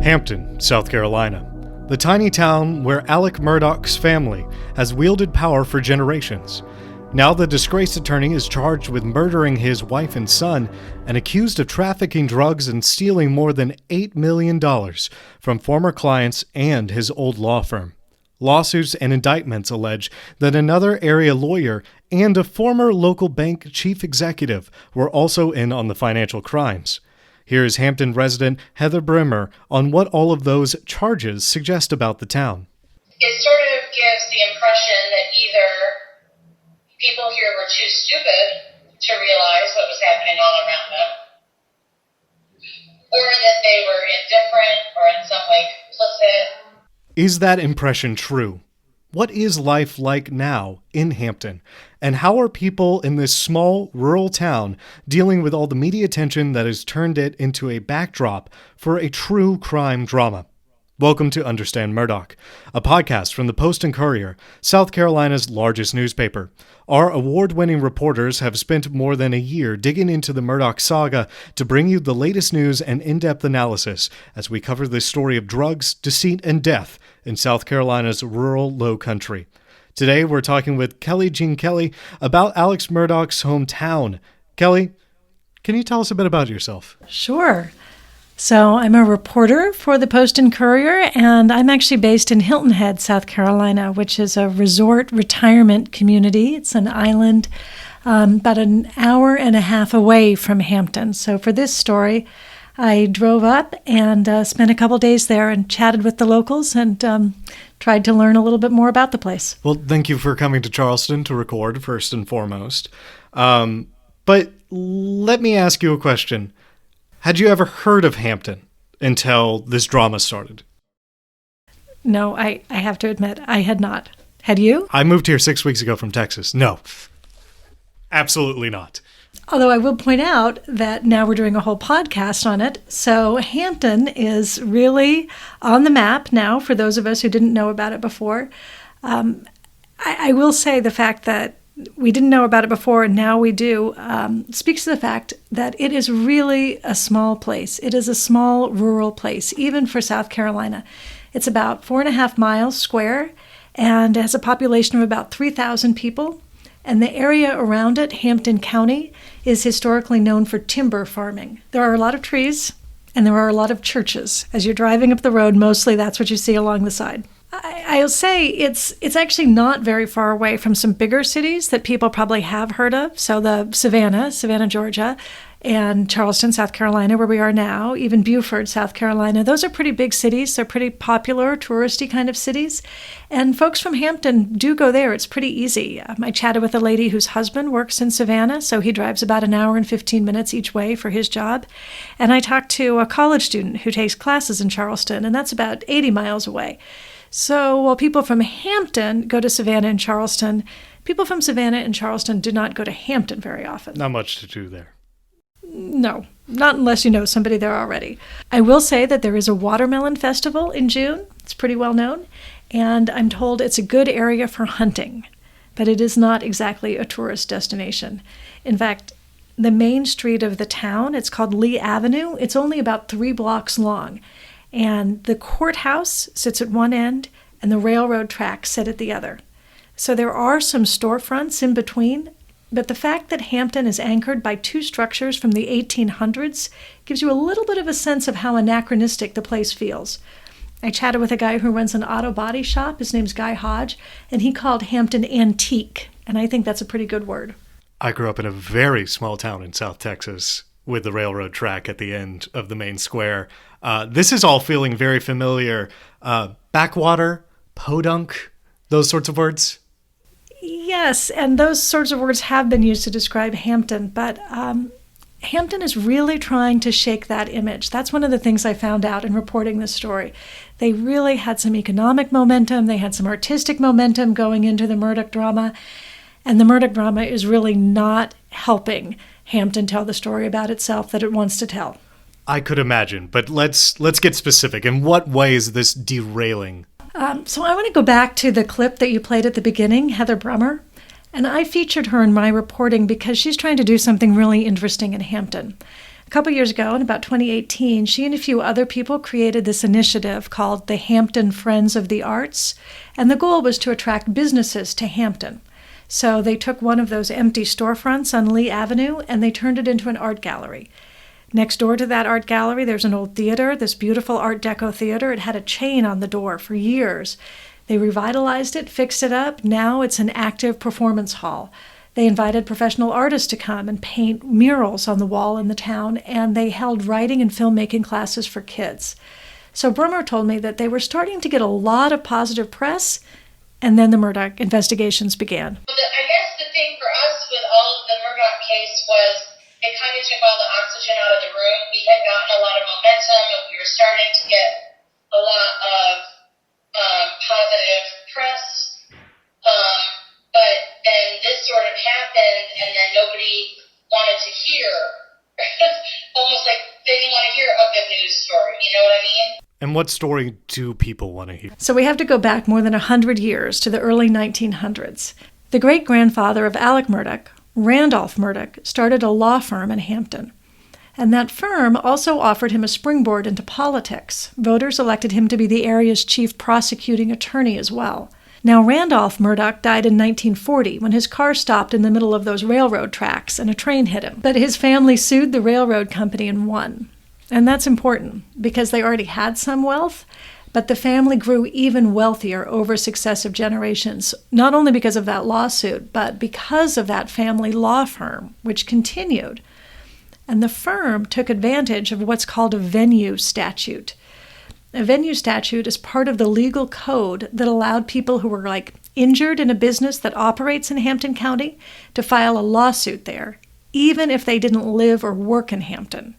Hampton, South Carolina, the tiny town where Alex Murdaugh's family has wielded power for generations. Now the disgraced attorney is charged with murdering his wife and son and accused of trafficking drugs and stealing more than $8 million from former clients and his old law firm. Lawsuits and indictments allege that another area lawyer and a former local bank chief executive were also in on the financial crimes. Here is Hampton resident Heather Brimmer on what all of those charges suggest about the town. It sort of gives the impression that either people here were too stupid to realize what was happening all around them, or that they were indifferent or in some way complicit. Is that impression true? What is life like now in Hampton? And how are people in this small, rural town dealing with all the media attention that has turned it into a backdrop for a true crime drama? Welcome to Understand Murdaugh, a podcast from the Post and Courier, South Carolina's largest newspaper. Our award-winning reporters have spent more than a year digging into the Murdaugh saga to bring you the latest news and in-depth analysis as we cover the story of drugs, deceit, and death in South Carolina's rural Lowcountry. Today, we're talking with Kelly Jean Kelly about Alex Murdaugh's hometown. Kelly, can you tell us a bit about yourself? Sure. So I'm a reporter for the Post and Courier, and I'm actually based in Hilton Head, South Carolina, which is a resort retirement community. It's an island about an hour and a half away from Hampton. So for this story, I drove up and spent a couple days there and chatted with the locals and tried to learn a little bit more about the place. Well, thank you for coming to Charleston to record, first and foremost. But let me ask you a question. Had you ever heard of Hampton until this drama started? No, I have to admit, I had not. Had you? I moved here 6 weeks ago from Texas. No, absolutely not. Although I will point out that now we're doing a whole podcast on it. So Hampton is really on the map now for those of us who didn't know about it before. I will say the fact that we didn't know about it before and now we do speaks to the fact that it is really a small place. It is a small rural place, even for South Carolina. It's about 4.5 miles square and has a population of about 3,000 people. And the area around it, Hampton County, is historically known for timber farming. There are a lot of trees and there are a lot of churches. As you're driving up the road, mostly that's what you see along the side. I'll say it's actually not very far away from some bigger cities that people probably have heard of. So the Savannah, Georgia, and Charleston, South Carolina, where we are now, even Beaufort, South Carolina. Those are pretty big cities. They're pretty popular, touristy kind of cities. And folks from Hampton do go there. It's pretty easy. I chatted with a lady whose husband works in Savannah, so he drives about an hour and 15 minutes each way for his job. And I talked to a college student who takes classes in Charleston, and that's about 80 miles away. So while people from Hampton go to Savannah and Charleston, people from Savannah and Charleston do not go to Hampton very often. Not much to do there. No, not unless you know somebody there already. I will say that there is a watermelon festival in June. It's pretty well known. And I'm told it's a good area for hunting, but it is not exactly a tourist destination. In fact, the main street of the town, it's called Lee Avenue. It's only about 3 blocks long. And the courthouse sits at one end and the railroad tracks sit at the other. So there are some storefronts in between, but the fact that Hampton is anchored by 2 structures from the 1800s gives you a little bit of a sense of how anachronistic the place feels. I chatted with a guy who runs an auto body shop. His name's Guy Hodge, and he called Hampton antique, and I think that's a pretty good word. I grew up in a very small town in South Texas with the railroad track at the end of the main square. This is all feeling very familiar. Backwater, podunk, those sorts of words? Yes, and those sorts of words have been used to describe Hampton, but Hampton is really trying to shake that image. That's one of the things I found out in reporting this story. They really had some economic momentum. They had some artistic momentum going into the Murdaugh drama, and the Murdaugh drama is really not helping Hampton tell the story about itself that it wants to tell. I could imagine, but let's get specific. In what way is this derailing? So I want to go back to the clip that you played at the beginning, Heather Brimmer, and I featured her in my reporting because she's trying to do something really interesting in Hampton. A couple years ago, in about 2018, she and a few other people created this initiative called the Hampton Friends of the Arts, and the goal was to attract businesses to Hampton. So they took one of those empty storefronts on Lee Avenue and they turned it into an art gallery. Next door to that art gallery, there's an old theater, this beautiful Art Deco theater. It had a chain on the door for years. They revitalized it, fixed it up. Now it's an active performance hall. They invited professional artists to come and paint murals on the wall in the town, and they held writing and filmmaking classes for kids. So Brummer told me that they were starting to get a lot of positive press, and then the Murdaugh investigations began. I guess the thing for us with all of the Murdaugh case was it kind of took all the oxygen out of the room. We had gotten a lot of momentum, and we were starting to get a lot of positive press. But then this sort of happened, and then nobody wanted to hear. Almost like they didn't want to hear a good news story. You know what I mean? And what story do people want to hear? So we have to go back more than 100 years to the early 1900s. The great-grandfather of Alex Murdaugh, Randolph Murdaugh, started a law firm in Hampton. And that firm also offered him a springboard into politics. Voters elected him to be the area's chief prosecuting attorney as well. Now, Randolph Murdaugh died in 1940 when his car stopped in the middle of those railroad tracks and a train hit him. But his family sued the railroad company and won. And that's important because they already had some wealth, but the family grew even wealthier over successive generations, not only because of that lawsuit, but because of that family law firm, which continued. And the firm took advantage of what's called a venue statute. A venue statute is part of the legal code that allowed people who were injured in a business that operates in Hampton County to file a lawsuit there, even if they didn't live or work in Hampton.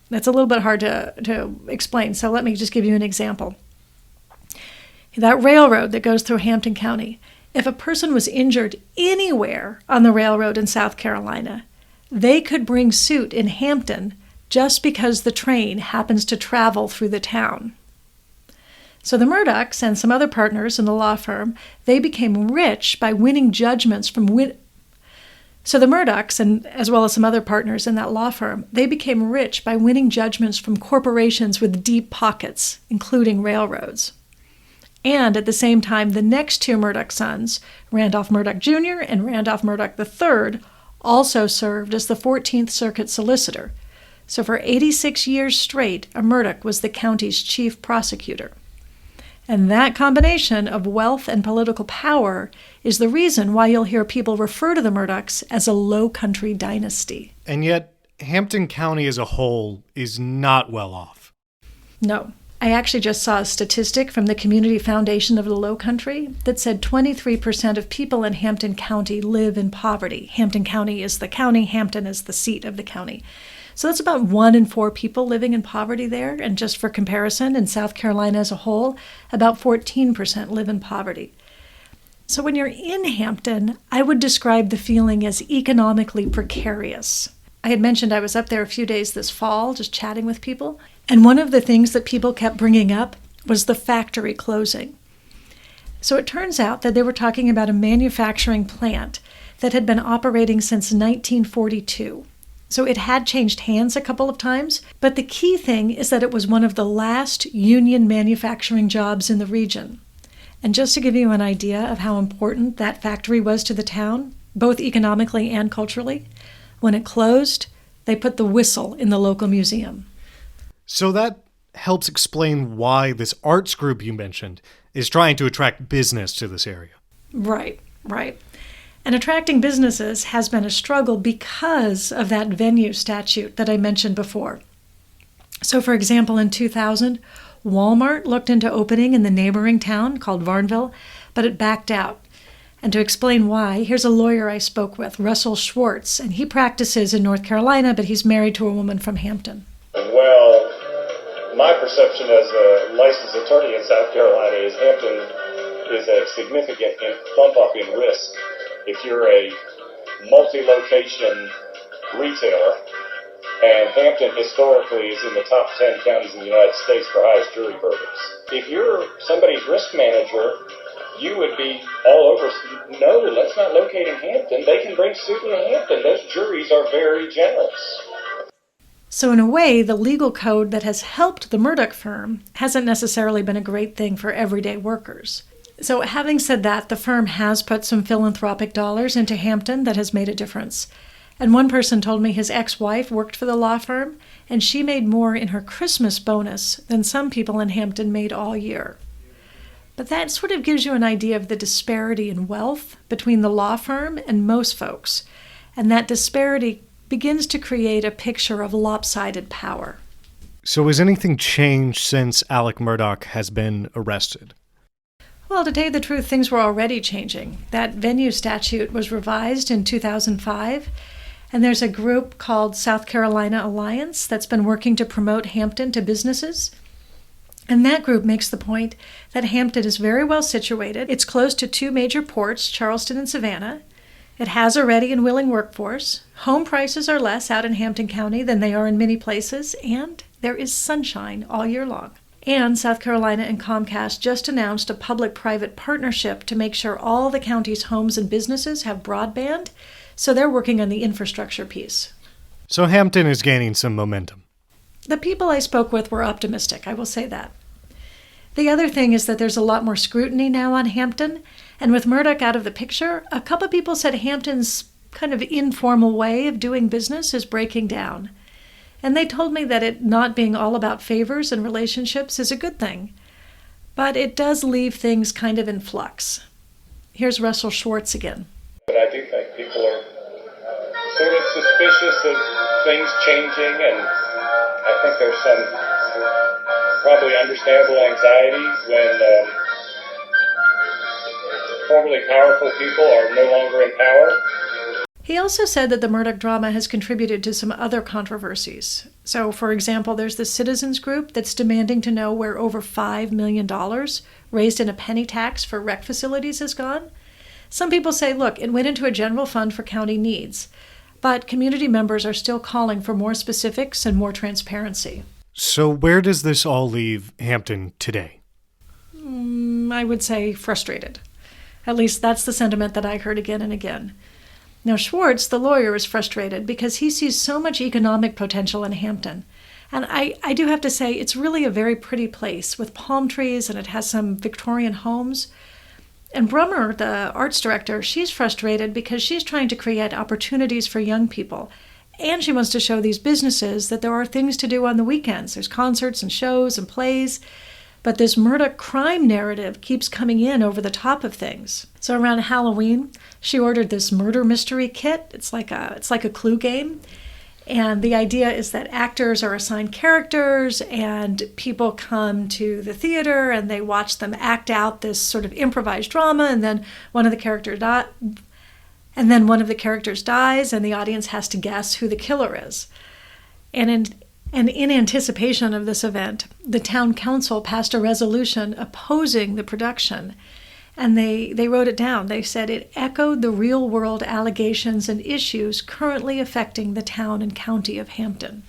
That's a little bit hard to explain, so let me just give you an example. That railroad that goes through Hampton County, if a person was injured anywhere on the railroad in South Carolina, they could bring suit in Hampton just because the train happens to travel through the town. So the Murdaughs and some other partners in the law firm, they became rich by winning judgments from So the Murdaughs, and as well as some other partners in that law firm, they became rich by winning judgments from corporations with deep pockets, including railroads. And at the same time, the next two Murdaugh sons, Randolph Murdaugh Jr. and Randolph Murdaugh III, also served as the 14th Circuit solicitor. So for 86 years straight, a Murdaugh was the county's chief prosecutor. And that combination of wealth and political power is the reason why you'll hear people refer to the Murdaughs as a Lowcountry dynasty. And yet, Hampton County as a whole is not well off. No. I actually just saw a statistic from the Community Foundation of the Lowcountry that said 23% of people in Hampton County live in poverty. Hampton County is the county, Hampton is the seat of the county. So that's about 1 in 4 people living in poverty there. And just for comparison, in South Carolina as a whole, about 14% live in poverty. So when you're in Hampton, I would describe the feeling as economically precarious. I had mentioned I was up there a few days this fall, just chatting with people. And one of the things that people kept bringing up was the factory closing. So it turns out that they were talking about a manufacturing plant that had been operating since 1942. So it had changed hands a couple of times, but the key thing is that it was one of the last union manufacturing jobs in the region. And just to give you an idea of how important that factory was to the town, both economically and culturally, when it closed, they put the whistle in the local museum. So that helps explain why this arts group you mentioned is trying to attract business to this area. Right. And attracting businesses has been a struggle because of that venue statute that I mentioned before. So, for example, in 2000, Walmart looked into opening in the neighboring town called Varnville, but it backed out. And to explain why, here's a lawyer I spoke with, Russell Schwartz, and he practices in North Carolina, but he's married to a woman from Hampton. Well, my perception as a licensed attorney in South Carolina is Hampton is a significant bump up in risk if you're a multi-location retailer, and Hampton historically is in the top 10 counties in the United States for highest jury verdicts. If you're somebody's risk manager, you would be all over, no, let's not locate in Hampton. They can bring suit in Hampton. Those juries are very generous. So in a way, the legal code that has helped the Murdaugh firm hasn't necessarily been a great thing for everyday workers. So having said that, the firm has put some philanthropic dollars into Hampton that has made a difference. And one person told me his ex-wife worked for the law firm, and she made more in her Christmas bonus than some people in Hampton made all year. But that sort of gives you an idea of the disparity in wealth between the law firm and most folks. And that disparity begins to create a picture of lopsided power. So has anything changed since Alex Murdaugh has been arrested? Well, to tell you the truth, things were already changing. That venue statute was revised in 2005, and there's a group called South Carolina Alliance that's been working to promote Hampton to businesses. And that group makes the point that Hampton is very well situated. It's close to two major ports, Charleston and Savannah. It has a ready and willing workforce. Home prices are less out in Hampton County than they are in many places, and there is sunshine all year long. And South Carolina and Comcast just announced a public-private partnership to make sure all the county's homes and businesses have broadband, so they're working on the infrastructure piece. So Hampton is gaining some momentum. The people I spoke with were optimistic, I will say that. The other thing is that there's a lot more scrutiny now on Hampton, and with Murdaugh out of the picture, a couple people said Hampton's kind of informal way of doing business is breaking down. And they told me that it not being all about favors and relationships is a good thing. But it does leave things kind of in flux. Here's Russell Schwartz again. But I do think people are sort of suspicious of things changing, and I think there's some probably understandable anxiety when formerly powerful people are no longer in power. He also said that the Murdaugh drama has contributed to some other controversies. So, for example, there's the citizens group that's demanding to know where over $5 million raised in a penny tax for rec facilities has gone. Some people say, look, it went into a general fund for county needs, but community members are still calling for more specifics and more transparency. So where does this all leave Hampton today? I would say frustrated. At least that's the sentiment that I heard again and again. Now, Schwartz, the lawyer, is frustrated because he sees so much economic potential in Hampton. And I do have to say, it's really a very pretty place with palm trees, and it has some Victorian homes. And Brummer, the arts director, she's frustrated because she's trying to create opportunities for young people. And she wants to show these businesses that there are things to do on the weekends. There's concerts and shows and plays. But this Murdaugh crime narrative keeps coming in over the top of things. So around Halloween, she ordered this murder mystery kit. It's like a clue game. And the idea is that actors are assigned characters, and people come to the theater and they watch them act out this sort of improvised drama, and then one of the characters dies, and the audience has to guess who the killer is. And in anticipation of this event, the town council passed a resolution opposing the production. And they wrote it down. They said it echoed the real-world allegations and issues currently affecting the town and county of Hampton.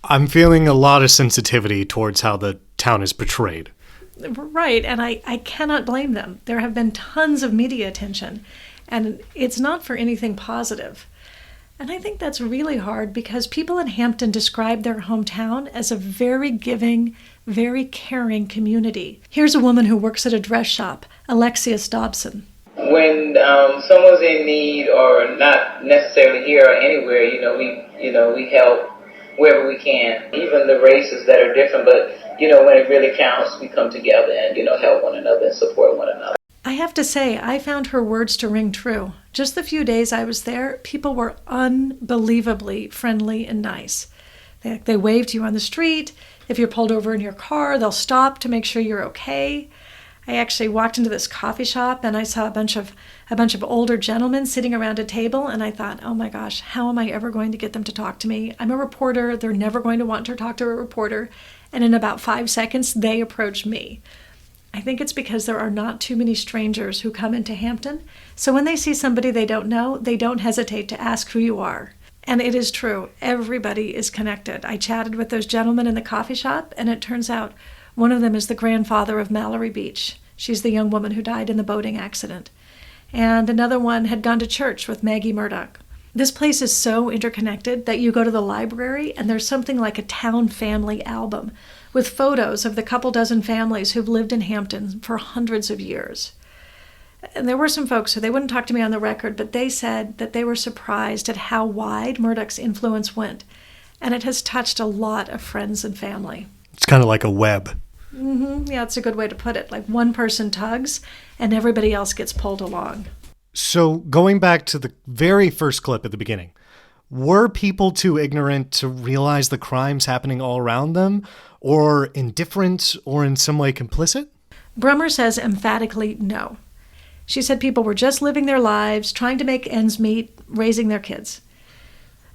I'm feeling a lot of sensitivity towards how the town is portrayed. Right, and I cannot blame them. There have been tons of media attention, and it's not for anything positive. And I think that's really hard because people in Hampton describe their hometown as a very giving, very caring community. Here's a woman who works at a dress shop, Alexius Dobson. When someone's in need or not necessarily here or anywhere, we help wherever we can. Even the races that are different, but when it really counts, we come together and help one another and support one another. I have to say, I found her words to ring true. Just the few days I was there, people were unbelievably friendly and nice. They waved to you on the street. If you're pulled over in your car, they'll stop to make sure you're okay. I actually walked into this coffee shop and I saw a bunch of older gentlemen sitting around a table, and I thought, oh my gosh, how am I ever going to get them to talk to me? I'm a reporter. They're never going to want to talk to a reporter. And in about 5 seconds, they approached me. I think it's because there are not too many strangers who come into Hampton. So when they see somebody they don't know, they don't hesitate to ask who you are. And it is true. Everybody is connected. I chatted with those gentlemen in the coffee shop, and it turns out one of them is the grandfather of Mallory Beach. She's the young woman who died in the boating accident. And another one had gone to church with Maggie Murdaugh. This place is so interconnected that you go to the library and there's something like a town family album with photos of the couple dozen families who've lived in Hampton for hundreds of years. And there were some folks, so they wouldn't talk to me on the record, but they said that they were surprised at how wide Murdaugh's influence went. And it has touched a lot of friends and family. It's kind of like a web. Yeah, it's a good way to put it. Like one person tugs and everybody else gets pulled along. So going back to the very first clip at the beginning, were people too ignorant to realize the crimes happening all around them, or indifferent, or in some way complicit? Brummer says emphatically no. She said people were just living their lives, trying to make ends meet, raising their kids.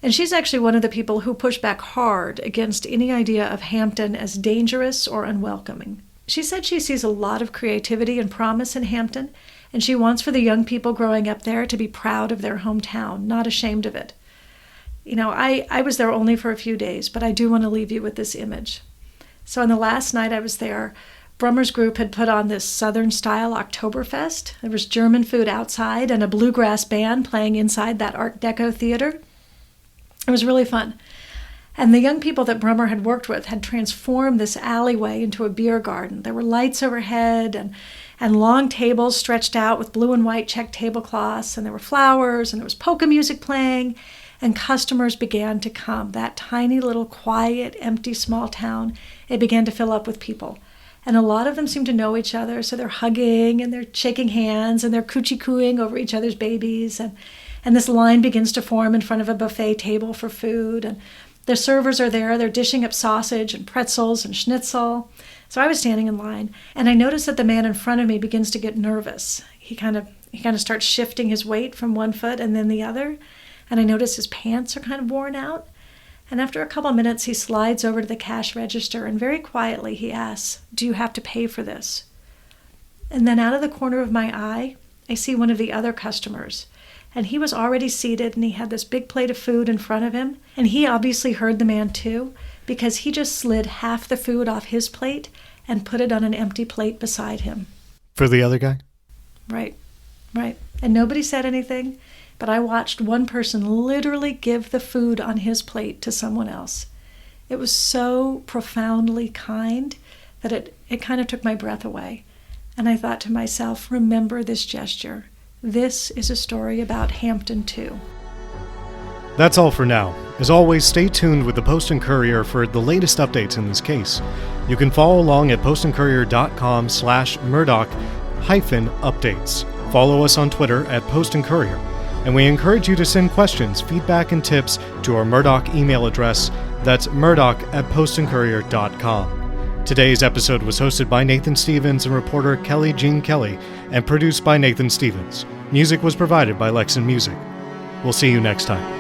And she's actually one of the people who push back hard against any idea of Hampton as dangerous or unwelcoming. She said she sees a lot of creativity and promise in Hampton, and she wants for the young people growing up there to be proud of their hometown, not ashamed of it. You know, I was there only for a few days, but I do want to leave you with this image. So on the last night I was there, Brummer's group had put on this Southern-style Oktoberfest. There was German food outside and a bluegrass band playing inside that Art Deco theater. It was really fun. And the young people that Brummer had worked with had transformed this alleyway into a beer garden. There were lights overhead and long tables stretched out with blue and white checked tablecloths, and there were flowers, and there was polka music playing, and customers began to come. That tiny little quiet, empty small town, it began to fill up with people. And a lot of them seem to know each other, so they're hugging and they're shaking hands and they're coochie-cooing over each other's babies. And this line begins to form in front of a buffet table for food. And the servers are there. They're dishing up sausage and pretzels and schnitzel. So I was standing in line, and I noticed that the man in front of me begins to get nervous. He kind of starts shifting his weight from one foot and then the other. And I notice his pants are kind of worn out. And after a couple of minutes, he slides over to the cash register, and very quietly he asks, "Do you have to pay for this?" And then out of the corner of my eye, I see one of the other customers. And he was already seated, and he had this big plate of food in front of him. And he obviously heard the man too, because he just slid half the food off his plate and put it on an empty plate beside him. For the other guy? Right. And nobody said anything. But I watched one person literally give the food on his plate to someone else. It was so profoundly kind that it kind of took my breath away. And I thought to myself, remember this gesture. This is a story about Hampton too. That's all for now. As always, stay tuned with the Post and Courier for the latest updates in this case. You can follow along at postandcourier.com/Murdaugh-updates. Follow us on Twitter at Post and Courier. And we encourage you to send questions, feedback, and tips to our Murdaugh email address. That's murdaugh@postandcourier.com. Today's episode was hosted by Nathan Stevens and reporter Kelly Jean Kelly, and produced by Nathan Stevens. Music was provided by Lexan Music. We'll see you next time.